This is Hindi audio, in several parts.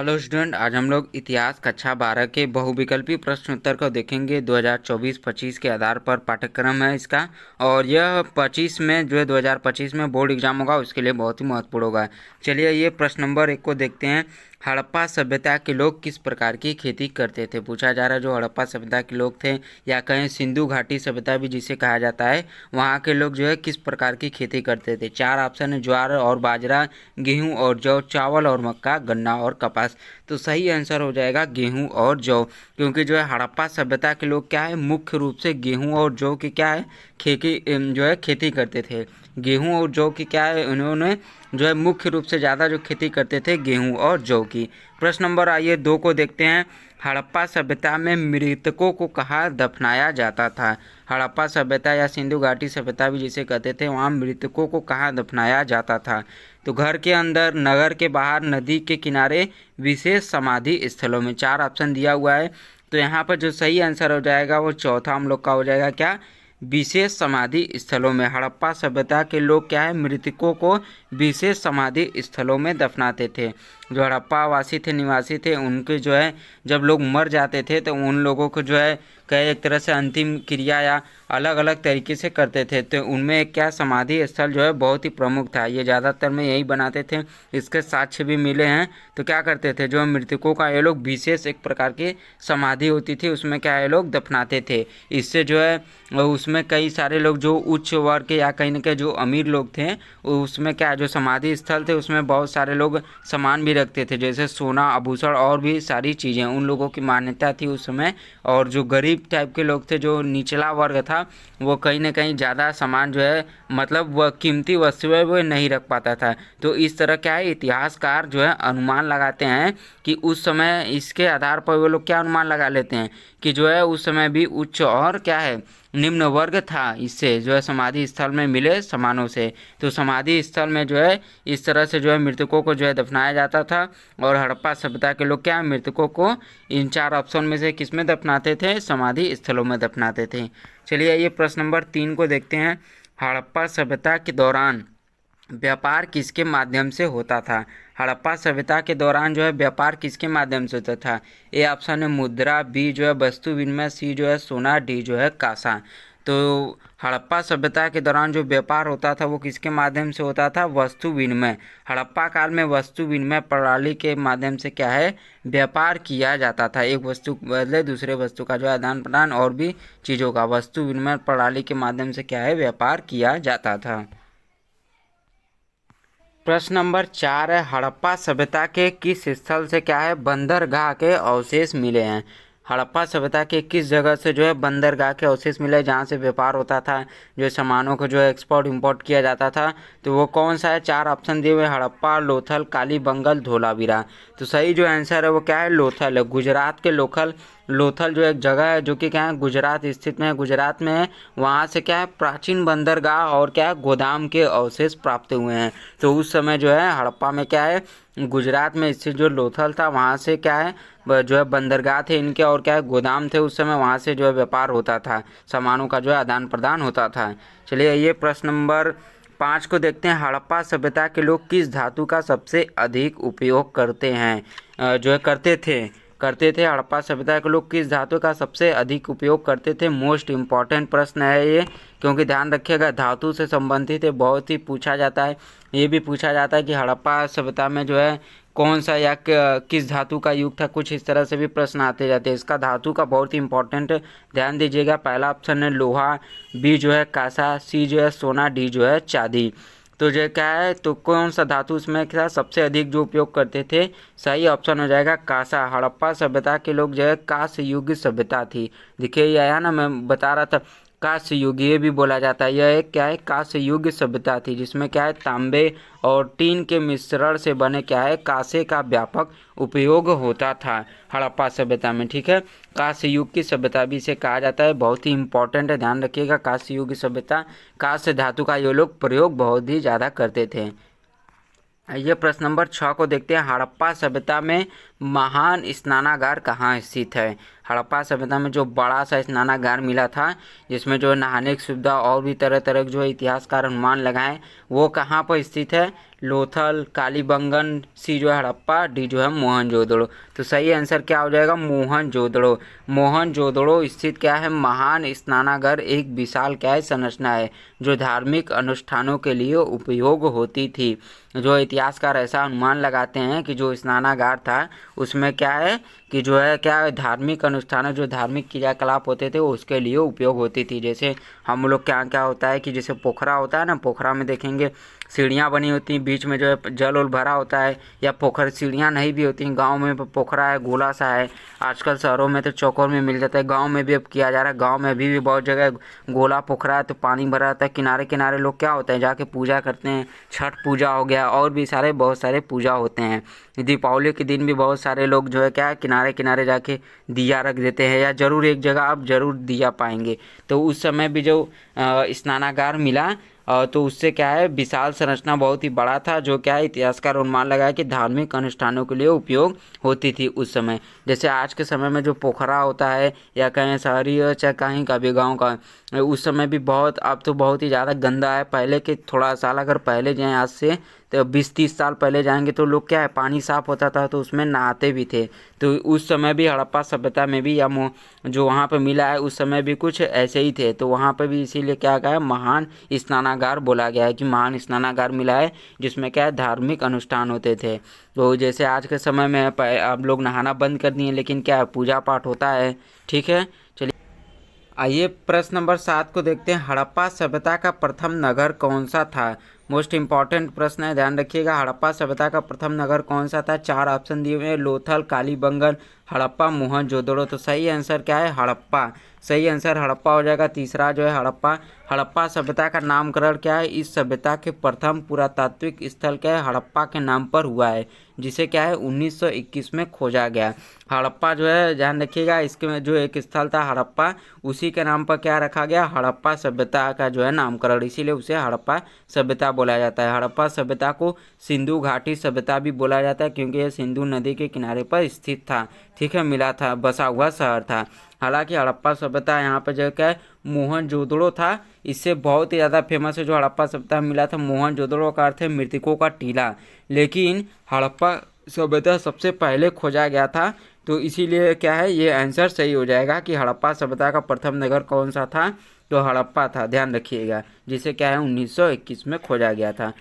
हेलो स्टूडेंट, आज हम लोग इतिहास कक्षा 12 के बहुविकल्पी प्रश्न उत्तर को देखेंगे। 2024-25 के आधार पर पाठ्यक्रम है इसका, और यह 25 में जो है 2025 में बोर्ड एग्जाम होगा, उसके लिए बहुत ही महत्वपूर्ण होगा। चलिए ये प्रश्न नंबर 1 को देखते हैं। हड़प्पा सभ्यता के लोग किस प्रकार की खेती करते थे? पूछा जा रहा है जो हड़प्पा सभ्यता के लोग थे, या कहें सिंधु घाटी सभ्यता भी जिसे कहा जाता है, वहाँ के लोग जो है किस प्रकार की खेती करते थे। 4 ऑप्शन है: ज्वार और बाजरा, गेहूं और जौ, चावल और मक्का, गन्ना और कपास। तो सही आंसर हो जाएगा गेहूं और जौ, क्योंकि जो है हड़प्पा सभ्यता के लोग क्या है, मुख्य रूप से गेहूं और जौ की क्या है खेती करते थे। गेहूं और जौ की क्या है, उन्होंने जो है मुख्य रूप से ज़्यादा जो खेती करते थे गेहूं और जौ की। प्रश्न नंबर आइए 2 को देखते हैं। हड़प्पा सभ्यता में मृतकों को कहाँ दफनाया जाता था? हड़प्पा सभ्यता या सिंधु घाटी सभ्यता भी जिसे कहते थे, वहाँ मृतकों को कहाँ दफनाया जाता था? तो घर के अंदर, नगर के बाहर, नदी के किनारे, विशेष समाधि स्थलों में। 4 ऑप्शन दिया हुआ है। तो यहाँ पर जो सही आंसर हो जाएगा वो चौथा हम लोग का हो जाएगा क्या, विशेष समाधि स्थलों में। हड़प्पा सभ्यता के लोग क्या है, मृतकों को विशेष समाधि स्थलों में दफनाते थे। जो हड़प्पा वासी थे, निवासी थे, उनके जो है जब लोग मर जाते थे तो उन लोगों को जो है कई एक तरह से अंतिम क्रिया या अलग अलग तरीके से करते थे। तो उनमें एक क्या समाधि स्थल जो है बहुत ही प्रमुख था। ये ज़्यादातर में यही बनाते थे, इसके साक्ष्य भी मिले हैं। तो क्या करते थे, जो मृतकों का ये लोग विशेष एक प्रकार की समाधि होती थी, उसमें क्या ये लोग दफनाते थे। इससे जो है उसमें कई सारे लोग जो उच्च वर्ग के या कहीं न कहीं जो अमीर लोग थे, उसमें क्या जो समाधि स्थल थे उसमें बहुत सारे लोग सामान भी रखते थे, जैसे सोना, आभूषण और भी सारी चीज़ें उन लोगों की मान्यता थी उस समय। और जो गरीब टाइप के लोग थे, जो निचला वर्ग था, वो कहीं ना कहीं ज़्यादा सामान जो है मतलब वह कीमती वस्तुएं वो नहीं रख पाता था। तो इस तरह क्या है, इतिहासकार जो है अनुमान लगाते हैं कि उस समय, इसके आधार पर वो लोग क्या अनुमान लगा लेते हैं कि जो है उस समय भी उच्च और क्या है निम्न वर्ग था, इससे जो है समाधि स्थल में मिले सामानों से। तो समाधि स्थल में जो है इस तरह से जो है मृतकों को जो है दफनाया जाता था। और हड़प्पा सभ्यता के लोग क्या मृतकों को इन 4 ऑप्शन में से किस में दफनाते थे? समाधि स्थलों में दफनाते थे। चलिए ये प्रश्न नंबर 3 को देखते हैं। हड़प्पा सभ्यता के दौरान व्यापार किसके माध्यम से होता था? हड़प्पा सभ्यता के दौरान जो है व्यापार किसके माध्यम से होता था? ए ऑप्शन है मुद्रा, बी जो है वस्तु विनिमय, सी जो है सोना, डी जो है कांसा। तो हड़प्पा सभ्यता के दौरान जो व्यापार होता था वो किसके माध्यम से होता था? वस्तु विनिमय। हड़प्पा काल में वस्तु विनिमय प्रणाली के माध्यम से क्या है, व्यापार किया जाता था। एक वस्तु बदले दूसरे वस्तु का जो है आदान प्रदान और भी चीज़ों का वस्तु विनिमय प्रणाली के माध्यम से क्या है, व्यापार किया जाता था। प्रश्न नंबर 4 है, हड़प्पा सभ्यता के किस स्थल से क्या है बंदरगाह के अवशेष मिले हैं? हड़प्पा सभ्यता के किस जगह से जो है बंदरगाह के अवशेष मिले, जहाँ से व्यापार होता था, जो सामानों को जो है एक्सपोर्ट इंपोर्ट किया जाता था? तो वो कौन सा है? 4 ऑप्शन दिए हुए, हड़प्पा, लोथल, कालीबंगन, धोलावीरा। तो सही जो आंसर है वो क्या है, लोथल है। गुजरात के लोथल जो एक जगह है जो कि क्या है गुजरात स्थित में है, गुजरात में है। वहाँ से क्या है प्राचीन बंदरगाह और क्या है गोदाम के अवशेष प्राप्त हुए हैं। तो उस समय जो है हड़प्पा में क्या है, गुजरात में स्थित जो लोथल था, वहाँ से क्या है जो है बंदरगाह थे इनके, और क्या है गोदाम थे उस समय, वहाँ से जो है व्यापार होता था, सामानों का जो है आदान प्रदान होता था। चलिए ये प्रश्न नंबर 5 को देखते हैं। हड़प्पा सभ्यता के लोग किस धातु का सबसे अधिक उपयोग करते हैं, जो है करते थे हड़प्पा सभ्यता के लोग किस धातु का सबसे अधिक उपयोग करते थे? मोस्ट इम्पॉर्टेंट प्रश्न है ये, क्योंकि ध्यान रखिएगा धातु से संबंधित है, बहुत ही पूछा जाता है। ये भी पूछा जाता है कि हड़प्पा सभ्यता में जो है कौन सा या किस धातु का युग था, कुछ इस तरह से भी प्रश्न आते जाते हैं। इसका धातु का बहुत ही इंपॉर्टेंट ध्यान दीजिएगा। पहला ऑप्शन है लोहा, बी जो है कांसा, सी जो है सोना, डी जो है चांदी। तो जो क्या है, तो कौन सा धातु उसमें क्या सबसे अधिक जो उपयोग करते थे? सही ऑप्शन हो जाएगा कांसा। हड़प्पा सभ्यता के लोग जो है कांस्य युग सभ्यता थी। देखिए ये आया ना, मैं बता रहा था कांस्य युग, ये भी बोला जाता है। यह एक क्या है, कांस्य युग सभ्यता थी, जिसमें क्या है तांबे और टीन के मिश्रण से बने क्या है कांसे का व्यापक उपयोग होता था हड़प्पा सभ्यता में। ठीक है, कांस्य युग की सभ्यता भी इसे कहा जाता है, बहुत ही इंपॉर्टेंट है, ध्यान रखिएगा। कांस्य युग की सभ्यता, कांस्य धातु का ये लोग प्रयोग बहुत ही ज़्यादा करते थे। ये प्रश्न नंबर 6 को देखते हैं। हड़प्पा सभ्यता में महान स्नानागार कहाँ स्थित है? हड़प्पा सभ्यता में जो बड़ा सा स्नानागार मिला था, जिसमें जो नहाने की सुविधा और भी तरह तरह के जो इतिहासकार अनुमान लगाए, वो कहाँ पर स्थित है? लोथल, कालीबंगन, सी जो है हड़प्पा, डी जो है मोहनजोदड़ो। तो सही आंसर क्या हो जाएगा? मोहनजोदड़ो। मोहनजोदड़ो स्थित क्या है? महान स्नानागार एक विशाल क्या है? संरचना है जो धार्मिक अनुष्ठानों के लिए उपयोग होती थी। जो इतिहासकार ऐसा अनुमान लगाते हैं कि जो स्नानागार था उसमें क्या है कि जो है क्या धार्मिक अनुष्ठान, जो धार्मिक क्रियाकलाप होते थे उसके लिए उपयोग होती थी। जैसे हम लोग क्या क्या होता है कि जैसे पोखरा होता है ना, पोखरा में देखेंगे सीढ़ियाँ बनी होती हैं, बीच में जो है जल उल भरा होता है, या पोखर सीढ़ियाँ नहीं भी होती हैं, गांव में पोखरा है, गोला सा है। आजकल शहरों में तो चौकोर में मिल जाता है, गांव में भी अब किया जा रहा है। गांव में भी बहुत जगह गोला पोखरा है तो पानी भरा रहता है, किनारे किनारे लोग क्या होता है जाके पूजा करते हैं। छठ पूजा हो गया और भी सारे बहुत सारे पूजा होते हैं। दीपावली के दिन भी बहुत सारे लोग जो है क्या है किनारे किनारे जाके दिया रख देते हैं, या ज़रूर एक जगह आप ज़रूर दिया पाएंगे। तो उस समय भी जो स्नानागार मिला तो उससे क्या है विशाल संरचना बहुत ही बड़ा था, जो क्या है इतिहासकार अनुमान लगाया कि धार्मिक अनुष्ठानों के लिए उपयोग होती थी उस समय। जैसे आज के समय में जो पोखरा होता है या कहीं शहरी हो चाहे कहीं का भी गाँव का, उस समय भी बहुत, अब तो बहुत ही ज़्यादा गंदा है। पहले के थोड़ा साल अगर पहले जाएँ आज से तो 20-30 साल पहले जाएंगे तो लोग क्या है पानी साफ होता था तो उसमें नहाते भी थे। तो उस समय भी हड़प्पा सभ्यता में भी या जो वहाँ पे मिला है उस समय भी कुछ ऐसे ही थे। तो वहाँ पे भी इसीलिए क्या कहा है महान स्नानागार बोला गया है कि महान स्नानागार मिला है जिसमें क्या है धार्मिक अनुष्ठान होते थे। तो जैसे आज के समय में अब लोग नहाना बंद कर दिए, लेकिन क्या है पूजा पाठ होता है। ठीक है, चलिए आइए प्रश्न नंबर 7 को देखते हैं। हड़प्पा सभ्यता का प्रथम नगर कौन सा था? मोस्ट इंपॉर्टेंट प्रश्न है, ध्यान रखिएगा। हड़प्पा सभ्यता का प्रथम नगर कौन सा था? 4 ऑप्शन दिए हुए हैं, लोथल, कालीबंगन, हड़प्पा, मोहनजोदड़ो। तो सही आंसर क्या है? हड़प्पा। सही आंसर हड़प्पा हो जाएगा। तीसरा जो है हड़प्पा। हड़प्पा सभ्यता का नामकरण क्या है? इस सभ्यता के प्रथम पुरातात्विक स्थल क्या है? हड़प्पा के नाम पर हुआ है, जिसे क्या है 1921 में खोजा गया। हड़प्पा जो है ध्यान रखिएगा, इसके में जो एक स्थल था हड़प्पा, उसी के नाम पर क्या रखा गया? हड़प्पा सभ्यता का जो है नामकरण, इसीलिए उसे हड़प्पा सभ्यता बोला जाता है। हड़प्पा सभ्यता को सिंधु घाटी सभ्यता भी बोला जाता है क्योंकि यह सिंधु नदी के किनारे पर स्थित था। ठीक है, मिला था, बसा हुआ शहर था। हालांकि हड़प्पा सभ्यता यहाँ पर जो क्या है मोहनजोदड़ो था, इससे बहुत ही ज़्यादा फेमस है। जो हड़प्पा सभ्यता मिला था, मोहनजोदड़ो का अर्थ है मृतकों का टीला, लेकिन हड़प्पा सभ्यता सबसे पहले खोजा गया था। तो इसीलिए क्या है ये आंसर सही हो जाएगा कि हड़प्पा सभ्यता का प्रथम नगर कौन सा था? तो हड़प्पा था, ध्यान रखिएगा, जिसे क्या है 1921 में खोजा गया था।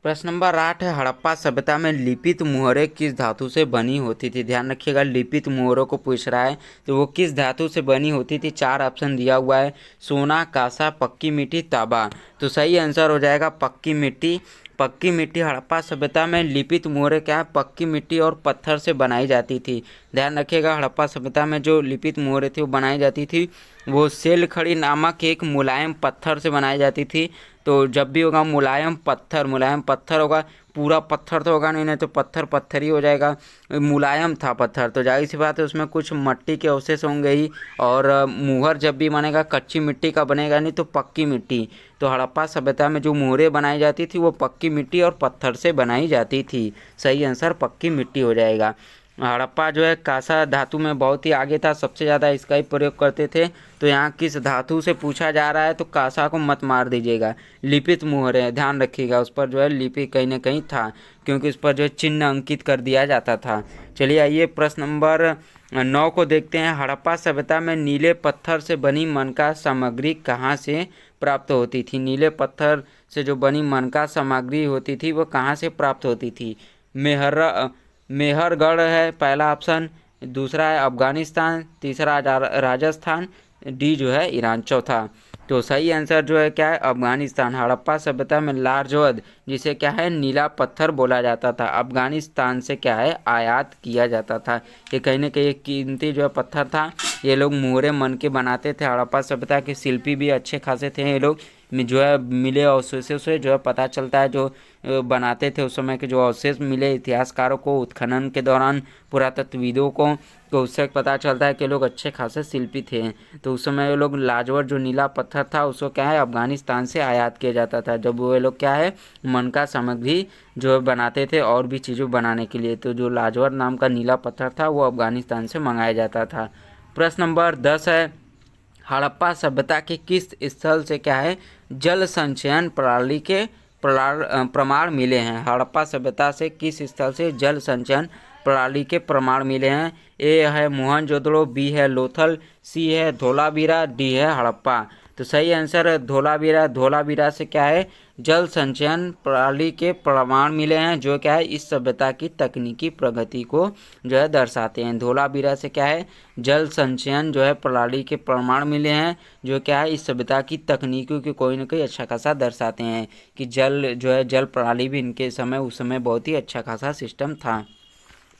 प्रश्न नंबर 8 है, हड़प्पा सभ्यता में लिपित मुहरें किस धातु से बनी होती थी? ध्यान रखिएगा, लिपित मुहरों को पूछ रहा है तो वो किस धातु से बनी होती थी? 4 ऑप्शन दिया हुआ है, सोना, कांसा, पक्की मिट्टी, तांबा। तो सही आंसर हो जाएगा पक्की मिट्टी। पक्की मिट्टी हड़प्पा सभ्यता में लिपित मुहरें क्या है पक्की मिट्टी और पत्थर से बनाई जाती थी। ध्यान रखिएगा, हड़प्पा सभ्यता में जो लिपित मुहरें थी वो बनाई जाती थी वो सेल खड़ी नामक एक मुलायम पत्थर से बनाई जाती थी। तो जब भी होगा मुलायम पत्थर होगा, पूरा पत्थर तो होगा नहीं, नहीं तो पत्थर पत्थर ही हो जाएगा। मुलायम था पत्थर, तो जाहिर सी बात है उसमें कुछ मट्टी के अवशेष होंगे ही। और मुहर जब भी बनेगा कच्ची मिट्टी का बनेगा, नहीं तो पक्की मिट्टी। तो हड़प्पा सभ्यता में जो मुहरें बनाई जाती थी वो पक्की मिट्टी और पत्थर से बनाई जाती थी। सही आंसर पक्की मिट्टी हो जाएगा। हड़प्पा जो है कांसा धातु में बहुत ही आगे था, सबसे ज़्यादा इसका ही प्रयोग करते थे। तो यहाँ किस धातु से पूछा जा रहा है तो कांसा को मत मार दीजिएगा। लिपित मुहरें ध्यान रखिएगा, उस पर जो है लिपि कहीं ना कहीं था, क्योंकि उस पर जो है चिन्ह अंकित कर दिया जाता था। चलिए आइए प्रश्न नंबर 9 को देखते हैं। हड़प्पा सभ्यता में नीले पत्थर से बनी मनका सामग्री कहाँ से प्राप्त होती थी? नीले पत्थर से जो बनी मनका सामग्री होती थी वो कहाँ से प्राप्त होती थी? मेहरगढ़ है पहला ऑप्शन, दूसरा है अफगानिस्तान, तीसरा राजस्थान, डी जो है ईरान चौथा। तो सही आंसर जो है क्या है अफगानिस्तान। हड़प्पा सभ्यता में लार्जवद जिसे क्या है नीला पत्थर बोला जाता था, अफगानिस्तान से क्या है आयात किया जाता था। ये कहीं ना कहीं एक कीमती जो है पत्थर था। ये लोग मुहरे मन के बनाते थे। हड़प्पा सभ्यता के शिल्पी भी अच्छे खासे थे ये लोग, में जो है मिले अवशेषों से जो है पता चलता है, जो बनाते थे उस समय के जो अवशेष मिले इतिहासकारों को उत्खनन के दौरान, पुरातत्वविदों को, तो उससे पता चलता है कि लोग अच्छे खासे शिल्पी थे। तो उस समय ये लोग लाजवर जो नीला पत्थर था उसको क्या है अफगानिस्तान से आयात किया जाता था, जब वो लोग क्या है मन का सामग्री जो बनाते थे और भी चीज़ों बनाने के लिए, तो जो लाजवर नाम का नीला पत्थर था वो अफगानिस्तान से मंगाया जाता था। प्रश्न नंबर 10 है, हड़प्पा सभ्यता के किस स्थल से क्या है जल संचयन प्रणाली के प्रमाण मिले हैं? हड़प्पा सभ्यता से किस स्थल से जल संचयन प्रणाली के प्रमाण मिले हैं? ए है मोहनजोदड़ो, बी है लोथल, सी है धोलावीरा, डी है हड़प्पा। तो सही आंसर है धोलावीरा। धोलावीरा से क्या है जल संचयन प्रणाली के प्रमाण मिले हैं, जो क्या है इस सभ्यता की तकनीकी प्रगति को जो है दर्शाते हैं। धोलावीरा से क्या है जल संचयन जो है प्रणाली के प्रमाण मिले हैं, जो क्या है इस सभ्यता की तकनीकों की कोई ना कोई अच्छा खासा दर्शाते हैं कि जल जो है जल प्रणाली भी इनके समय उस समय बहुत ही अच्छा खासा सिस्टम था।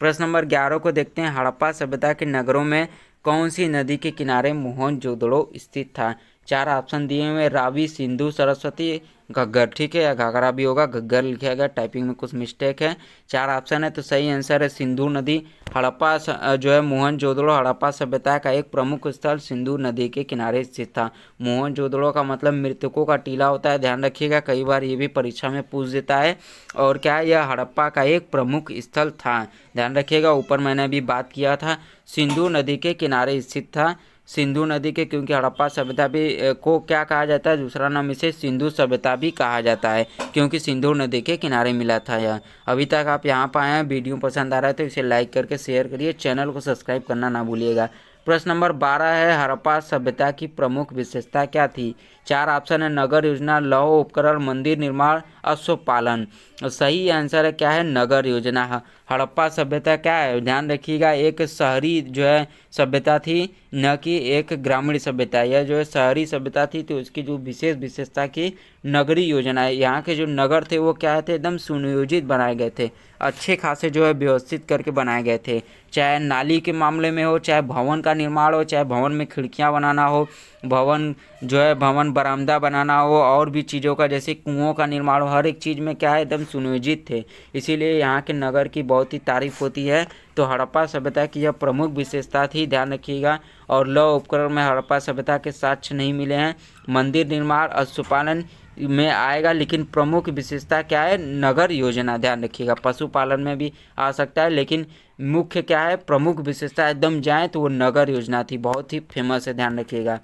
प्रश्न नंबर 11 को देखते हैं, हड़प्पा सभ्यता के नगरों में कौन सी नदी के किनारे मोहनजोदड़ो स्थित था? 4 ऑप्शन दिए हुए, रावी, सिंधु, सरस्वती, घग्गर। ठीक है, या घाघरा भी होगा, घग्गर लिखा गया, टाइपिंग में कुछ मिस्टेक है। 4 ऑप्शन है, तो सही आंसर है सिंधु नदी। हड़प्पा जो है मोहनजोदड़ो हड़प्पा सभ्यता का एक प्रमुख स्थल सिंधु नदी के किनारे स्थित था। मोहनजोदड़ो का मतलब मृतकों का टीला होता है, ध्यान रखिएगा, कई बार ये भी परीक्षा में पूछ देता है। और क्या है यह हड़प्पा का एक प्रमुख स्थल था, ध्यान रखिएगा। ऊपर मैंने अभी बात किया था सिंधु नदी के किनारे स्थित था, सिंधु नदी के, क्योंकि हड़प्पा सभ्यता भी को क्या कहा जाता है, दूसरा नाम इसे सिंधु सभ्यता भी कहा जाता है, क्योंकि सिंधु नदी के किनारे मिला था यह। अभी तक आप यहाँ पर आए हैं, वीडियो पसंद आ रहा है तो इसे लाइक करके शेयर करिए, चैनल को सब्सक्राइब करना ना भूलिएगा। प्रश्न नंबर 12 है, हड़प्पा सभ्यता की प्रमुख विशेषता क्या थी? 4 ऑप्शन है, नगर योजना, लौह उपकरण, मंदिर निर्माण, अश्व पालन। सही आंसर है क्या है नगर योजना। हड़प्पा सभ्यता क्या है ध्यान रखिएगा एक शहरी जो है सभ्यता थी, न कि एक ग्रामीण सभ्यता। यह जो है शहरी सभ्यता थी, तो उसकी जो विशेष विशेषता की नगरीय योजना है, यहाँ के जो नगर थे वो क्या थे एकदम सुनियोजित बनाए गए थे, अच्छे खासे जो है व्यवस्थित करके बनाए गए थे। चाहे नाली के मामले में हो, चाहे भवन का निर्माण हो, चाहे भवन में खिड़कियाँ बनाना हो, भवन जो है भवन बरामदा बनाना हो, और भी चीज़ों का जैसे कुओं का निर्माण हो, हर एक चीज़ में क्या है एकदम सुनियोजित थे। इसीलिए यहाँ के नगर की बहुत ही तारीफ होती है। तो हड़प्पा सभ्यता की यह प्रमुख विशेषता थी, ध्यान रखिएगा। और लौह उपकरण में हड़प्पा सभ्यता के साक्ष्य नहीं मिले हैं। मंदिर निर्माण, पशुपालन में आएगा, लेकिन प्रमुख विशेषता क्या है नगर योजना, ध्यान रखिएगा। पशुपालन में भी आ सकता है, लेकिन मुख्य क्या है प्रमुख विशेषता एकदम जाए तो वो नगर योजना थी, बहुत ही फेमस है, ध्यान रखिएगा।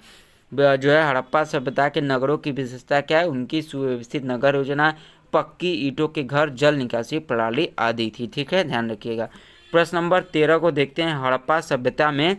जो है हड़प्पा सभ्यता के नगरों की विशेषता क्या है, उनकी सुव्यवस्थित नगर योजना, पक्की ईंटों के घर, जल निकासी प्रणाली आदि थी। ठीक है, ध्यान रखिएगा। प्रश्न नंबर 13 को देखते हैं, हड़प्पा सभ्यता में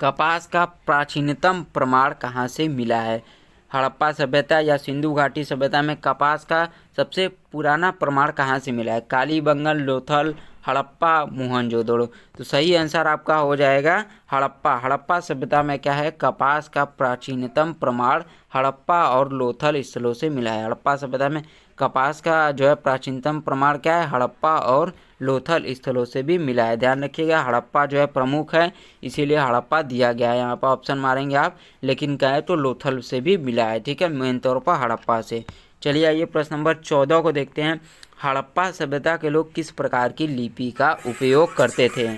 कपास का प्राचीनतम प्रमाण कहाँ से मिला है? हड़प्पा सभ्यता या सिंधु घाटी सभ्यता में कपास का सबसे पुराना प्रमाण कहाँ से मिला है? कालीबंगन, लोथल, हड़प्पा, मोहनजोदड़ो। तो सही आंसर आपका हो जाएगा हड़प्पा। हड़प्पा सभ्यता में क्या है कपास का प्राचीनतम प्रमाण हड़प्पा और लोथल स्थलों से मिला है। हड़प्पा सभ्यता में कपास का जो है प्राचीनतम प्रमाण क्या है हड़प्पा और लोथल स्थलों से भी मिला है। ध्यान रखिएगा हड़प्पा जो है प्रमुख है, इसीलिए हड़प्पा दिया गया है, यहाँ पर ऑप्शन मारेंगे आप, लेकिन क्या है तो लोथल से भी मिला है। ठीक है, मेन तौर पर हड़प्पा से। चलिए आइए प्रश्न नंबर 14 को देखते हैं, हड़प्पा सभ्यता के लोग किस प्रकार की लिपि का उपयोग करते थे?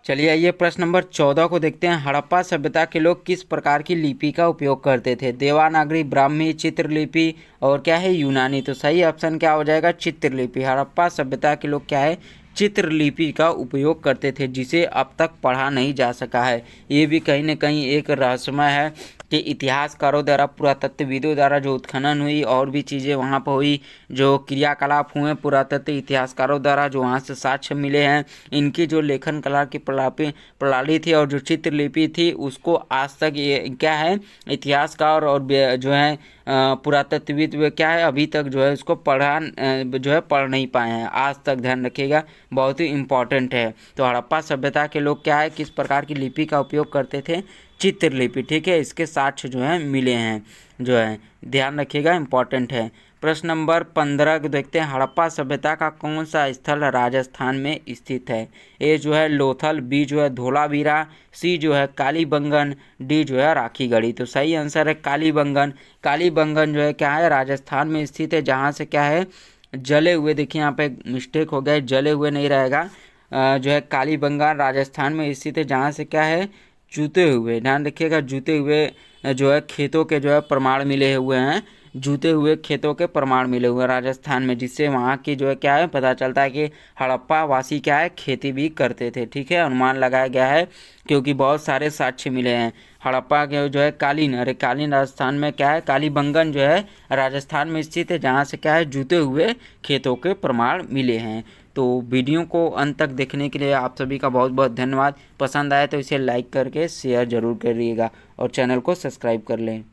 चलिए आइए प्रश्न नंबर 14 को देखते हैं, हड़प्पा सभ्यता के लोग किस प्रकार की लिपि का उपयोग करते थे? देवनागरी, ब्राह्मी, चित्रलिपि और क्या है यूनानी। तो सही ऑप्शन क्या हो जाएगा चित्रलिपि। हड़प्पा सभ्यता के लोग क्या है चित्रलिपि का उपयोग करते थे, जिसे अब तक पढ़ा नहीं जा सका है। ये भी कहीं न कहीं एक रहस्यमय है कि इतिहासकारों द्वारा, पुरातत्वविदों द्वारा जो उत्खनन हुई और भी चीज़ें वहाँ पर हुई, जो क्रियाकलाप हुए पुरातत्व इतिहासकारों द्वारा, जो वहाँ से साक्ष्य मिले हैं, इनकी जो लेखन कला की प्रणाली थी और जो चित्रलिपि थी, उसको आज तक ये क्या है इतिहासकार और जो है पुरातत्वविद वे क्या है अभी तक जो है उसको पढ़ नहीं पाए हैं आज तक। ध्यान रखिएगा बहुत ही इम्पोर्टेंट है। तो हड़प्पा सभ्यता के लोग क्या है किस प्रकार की लिपि का उपयोग करते थे? चित्रलिपि, ठीक है, इसके साक्ष्य जो है मिले हैं, जो है ध्यान रखिएगा, इंपॉर्टेंट है। प्रश्न नंबर 15 को देखते हैं, हड़प्पा सभ्यता का कौन सा स्थल राजस्थान में स्थित है? ए जो है लोथल, बी जो है धोलावीरा, सी जो है कालीबंगन, डी जो है राखीगढ़ी। तो सही आंसर है कालीबंगन। कालीबंगन जो है क्या है, राजस्थान में स्थित है, जहाँ से क्या है जले हुए, देखिए यहाँ पे मिस्टेक हो गया, जले हुए नहीं रहेगा, जो है कालीबंगन राजस्थान में स्थित है, जहाँ से क्या है जूते हुए, ध्यान रखिएगा, जूते हुए जो है खेतों के जो है प्रमाण मिले हुए हैं, जूते हुए खेतों के प्रमाण मिले हुए हैं राजस्थान में, जिससे वहाँ की जो है क्या है पता चलता है कि हड़प्पा वासी क्या है खेती भी करते थे, ठीक है, अनुमान लगाया गया है क्योंकि बहुत सारे साक्ष्य मिले हैं। हड़प्पा के जो है कालीन, अरे कालीन राजस्थान में क्या है, कालीबंगन जो है राजस्थान में स्थित है, जहाँ से क्या है जूते हुए खेतों के प्रमाण मिले हैं। तो वीडियो को अंत तक देखने के लिए आप सभी का बहुत बहुत धन्यवाद। पसंद आए तो इसे लाइक करके शेयर जरूर करिएगा और चैनल को सब्सक्राइब कर लें।